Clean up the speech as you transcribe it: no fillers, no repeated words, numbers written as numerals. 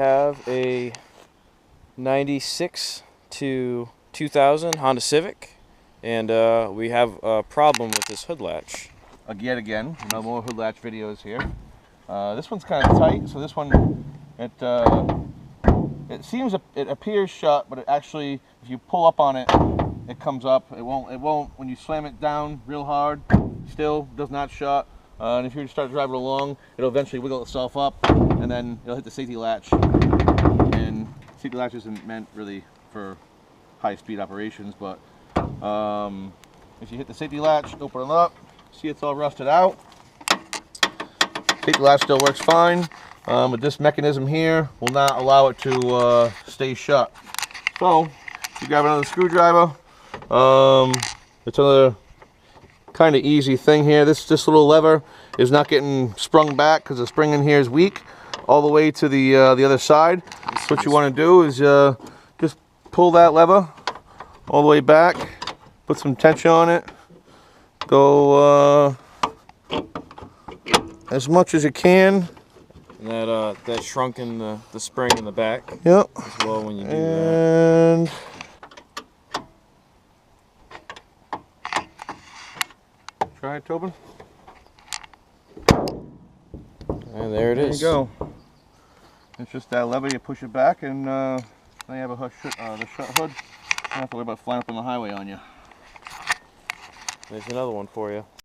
have a 96 to 2000 Honda Civic, and we have a problem with this hood latch. Yet again, no more hood latch videos here. This one's kind of tight, so this one, it appears shut, but it actually, if you pull up on it, it comes up. It won't when you slam it down real hard, still does not shut. And if you start driving along, it'll eventually wiggle itself up, and then it'll hit the safety latch. And safety latch isn't meant really for high-speed operations, but if you hit the safety latch, open it up, see it's all rusted out. Safety latch still works fine, but this mechanism here will not allow it to stay shut. So you grab another screwdriver. It's another kind of easy thing here. This little lever is not getting sprung back because the spring in here is weak all the way to the other side. So what you want to do is just pull that lever all the way back, put some tension on it, go as much as you can. And that shrunk in the spring in the back. Yep. As well when you do and that. Try it, Tobin. And there it is. There you go. It's just that lever, you push it back, and now you have the shut hood. You don't have to worry about flying up on the highway on you. There's another one for you.